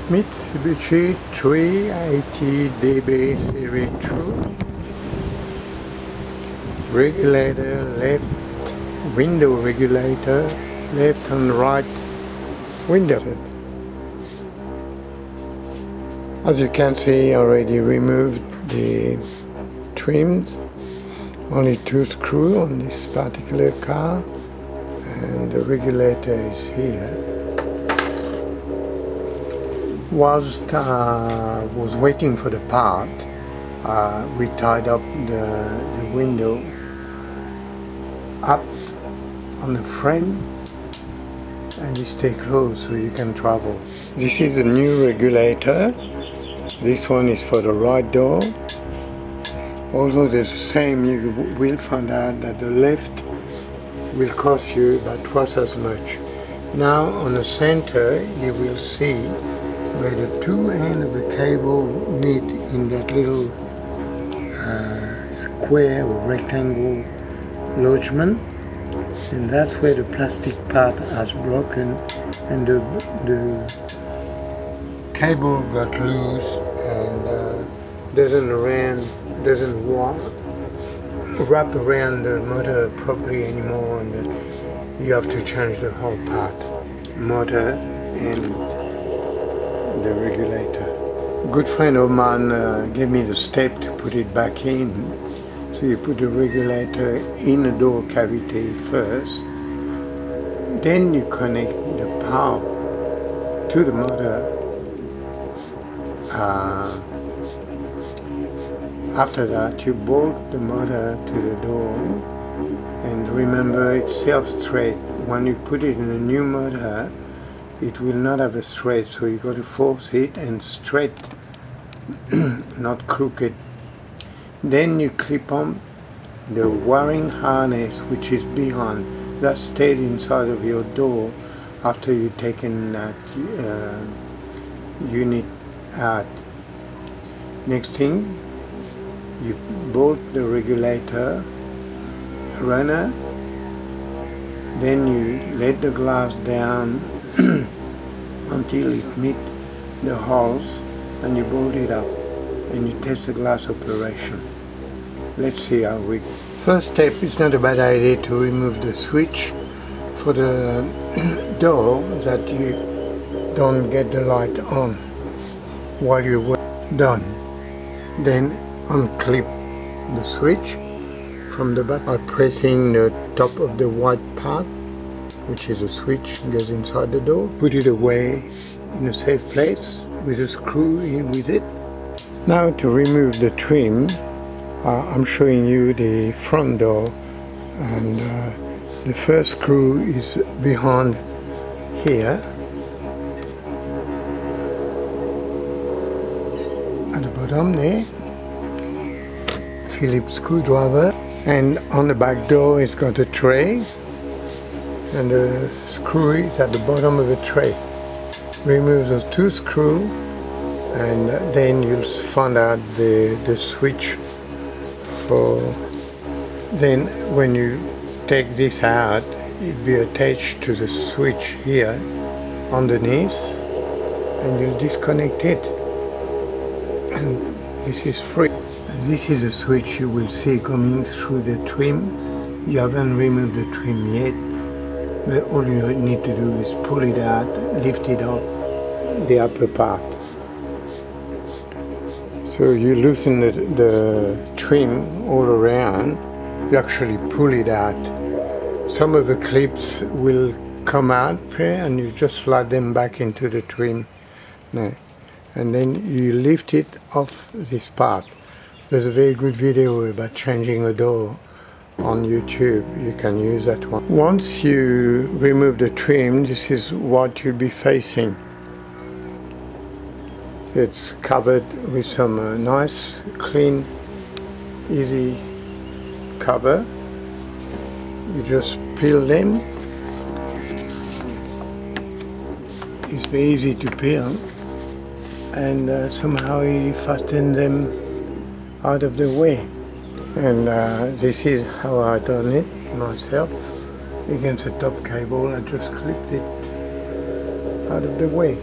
Mitsubishi 380 series 2 regulator, left window regulator, left and right window. As you can see, I already removed the trims, only 2 screws on this particular car, and the regulator is here. Whilst I was waiting for the part, we tied up the window up on the frame, and it stays closed so you can travel. This is a new regulator. This one is for the right door. Although they're the same, you will find out that the left will cost you about twice as much. Now on the center you will see where the two ends of the cable meet in that little square or rectangle lodgement, and that's where the plastic part has broken and the cable got loose and doesn't wrap around the motor properly anymore, and you have to change the whole part, motor and the regulator. A good friend of mine gave me the step to put it back in. So you put the regulator in the door cavity first, then you connect the power to the motor. After that you bolt the motor to the door, and remember it's self-straight. When you put it in a new motor, it will not have a thread, so you got to force it and straight, not crooked. Then you clip on the wiring harness, which is behind, that stayed inside of your door after you've taken that unit out. Next thing, you bolt the regulator runner, then you let the glass down until it meets the holes, and you bolt it up and you test the glass operation. Let's see how we... First step, it's not a bad idea to remove the switch for the door, that you don't get the light on while you're done. Then unclip the switch from the back by pressing the top of the white part, which is a switch, goes inside the door. Put it away in a safe place with a screw in with it. Now to remove the trim, I'm showing you the front door, and the first screw is behind here at the bottom there, Phillips screwdriver, and on the back door it's got a tray, and the screw is at the bottom of the tray. Remove those 2 screws, and then you'll find out the switch for... Then when you take this out, it'll be attached to the switch here underneath, and you'll disconnect it, and this is free. This is a switch you will see coming through the trim. You haven't removed the trim yet, but all you need to do is pull it out, lift it up, the upper part. So you loosen the trim all around, you actually pull it out. Some of the clips will come out and you just slide them back into the trim. Now, and then you lift it off this part. There's a very good video about changing a door on YouTube. You can use that one. Once you remove the trim, this is what you'll be facing. It's covered with some nice, clean, easy cover. You just peel them. It's very easy to peel, and somehow you fasten them out of the way. And this is how I done it myself. Against the top cable, I just clipped it out of the way.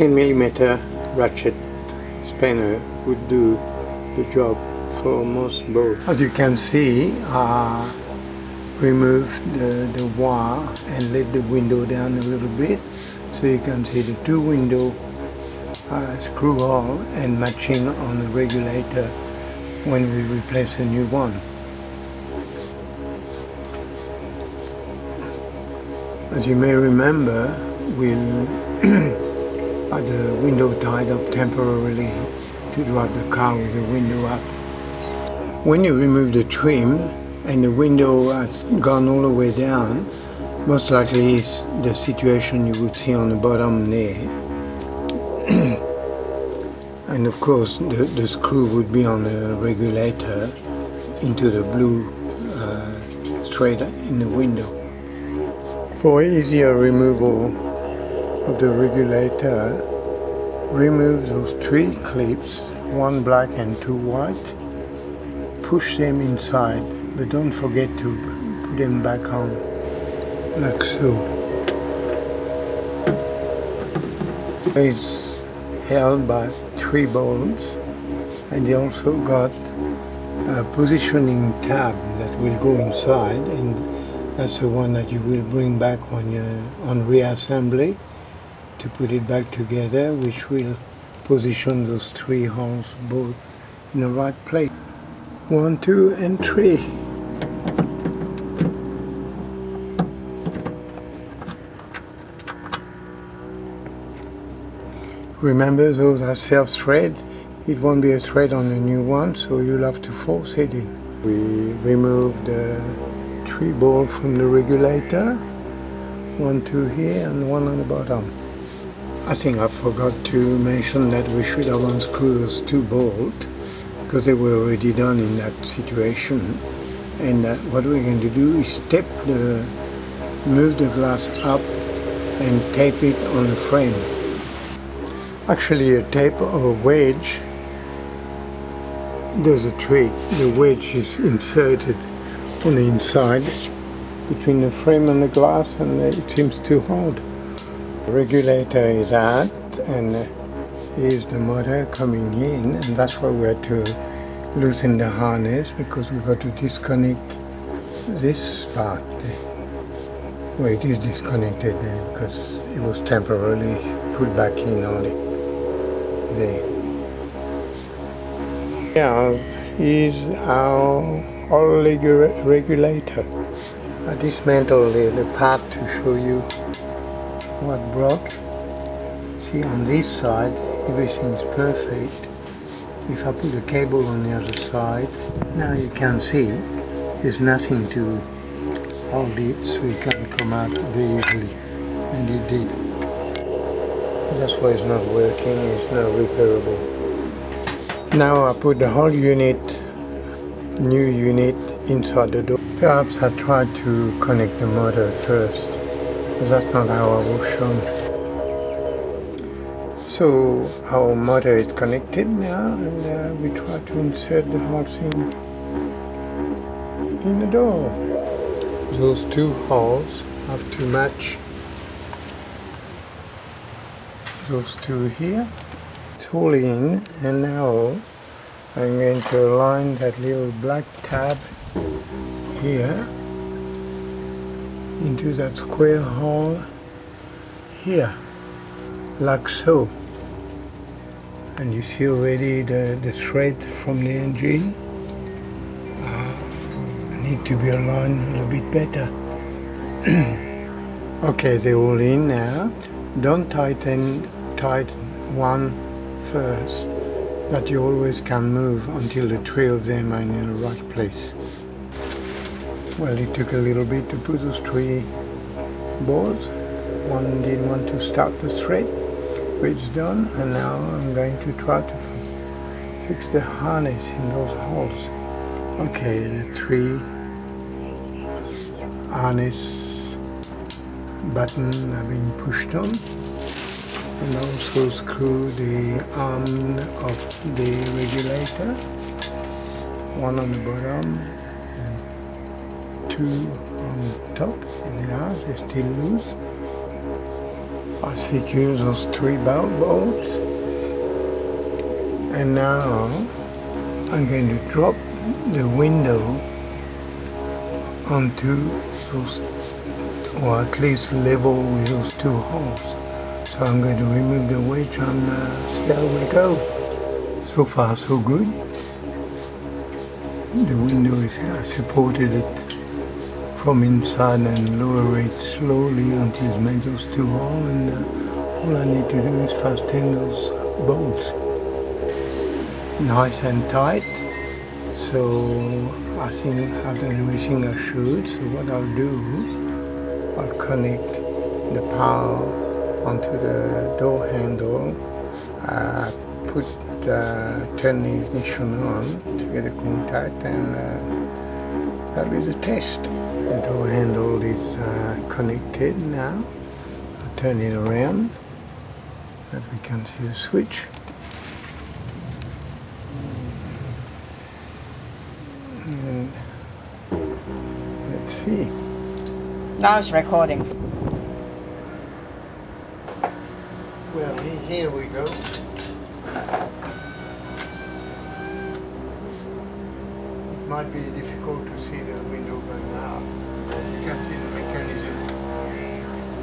10mm ratchet spanner would do the job for most bolts. As you can see, remove the wire and let the window down a little bit, so you can see the two window screw hole and matching on the regulator when we replace the new one. As you may remember, we'll had the window tied up temporarily to drive the car with the window up. When you remove the trim and the window has gone all the way down, most likely is the situation you would see on the bottom there. And of course the screw would be on the regulator into the blue straight in the window. For easier removal of the regulator, remove those three clips, one black and two white. Push them inside, but don't forget to put them back on, like so. It's held by three bolts, and they also got a positioning tab that will go inside, and that's the one that you will bring back when you're on reassembly to put it back together, which will position those three holes both in the right place. 1, 2, and 3. Remember, those are self-thread. It won't be a thread on the new one, so you'll have to force it in. We remove the 3 bolts from the regulator. 1, 2 here, and 1 on the bottom. I think I forgot to mention that we should have unscrewed those 2 bolts, because they were already done in that situation. And what we're going to do is move the glass up and tape it on the frame. Actually, a tape or a wedge does a trick. The wedge is inserted on the inside between the frame and the glass, and it seems to hold. The regulator is out, and here's the motor coming in, and that's why we had to loosen the harness, because we got to disconnect this part. Well, it is disconnected there because it was temporarily put back in only there. Here is our oil regulator. I dismantled the part to show you what broke. See, on this side everything is perfect. If I put a cable on the other side, now you can see there's nothing to hold it, so it can come out very easily, and it did. That's why it's not working, it's not repairable. Now I put the whole unit, new unit, inside the door. Perhaps I tried to connect the motor first, but that's not how I was shown. So our motor is connected now, and we try to insert the whole thing in the door. Those 2 holes have to match those 2 here. It's all in, and now I'm going to align that little black tab here into that square hole here, like so. And you see already the thread from the engine need to be aligned a little bit better. Okay, they're all in now. Don't tighten one first, but you always can move until the 3 of them are in the right place. Well, it took a little bit to put those 3 boards. One didn't want to start the thread. It's done, and now I'm going to try to fix the harness in those holes. Okay, the 3 harness buttons are being pushed on, and also screw the arm of the regulator, 1 on the bottom and 2 on top. They're still loose. I secure those 3 bolts, and now I'm going to drop the window onto those, or at least level with those 2 holes. So I'm going to remove the wedge and see how we go. So far so good. The window is supported it from inside and lower it slowly until it's made those 2 holes, and all I need to do is fasten those bolts nice and tight. So I think I've done everything I should. So what I'll do, I'll connect the power onto the door handle, turn the ignition on to get a contact, and that'll be the test. The door handle is connected now. I'll turn it around that we can see the switch. And let's see. Now it's recording. Well, here we go. It might be difficult to see the window going out. You can see the mechanism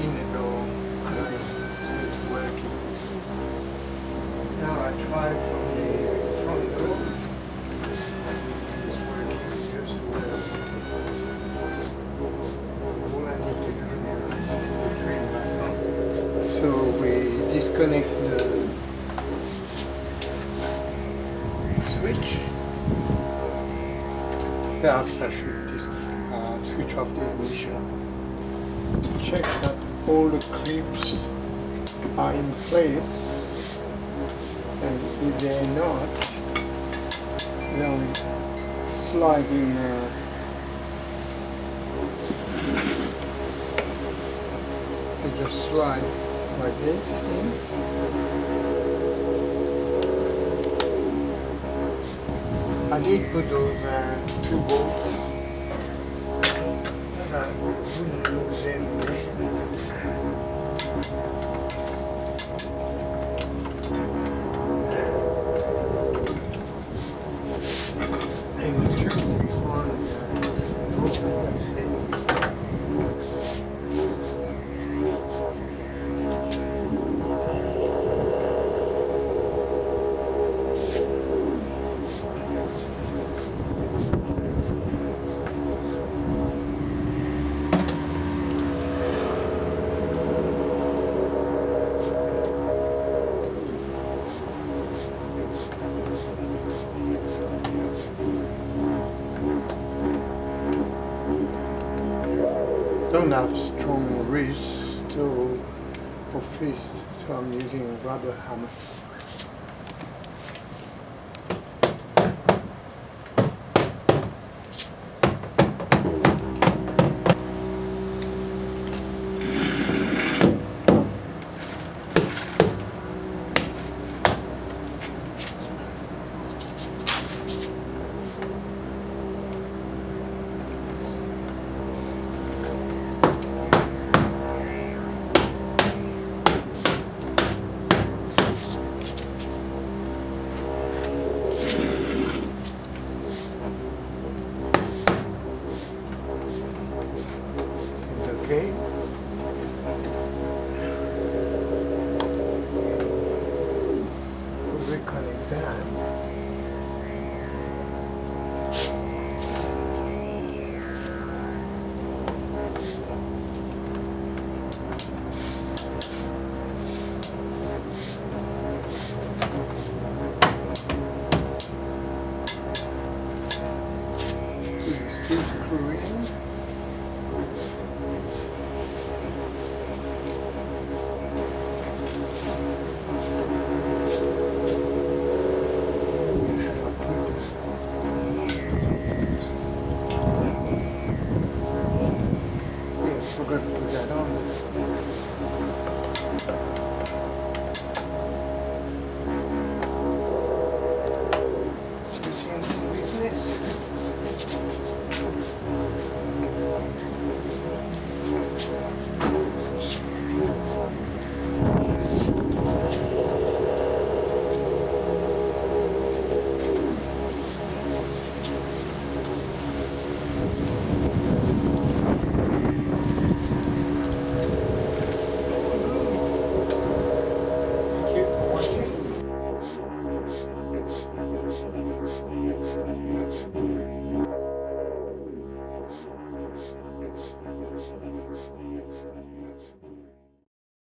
in the door, so it's working. Now I try from the front door. It's working just well. All I need to do now is put the train back on. So we disconnect the switch. Perhaps I should switch off the ignition. Check that all the clips are in place, and if they're not, then slide in they just slide like this in. I did put those 2 bolts so I wouldn't lose them there. And it should be on that's it. Don't have strong wrist or fist, so I'm using a rubber hammer. Okay. We'll reconnect that. Put these 2 screws in.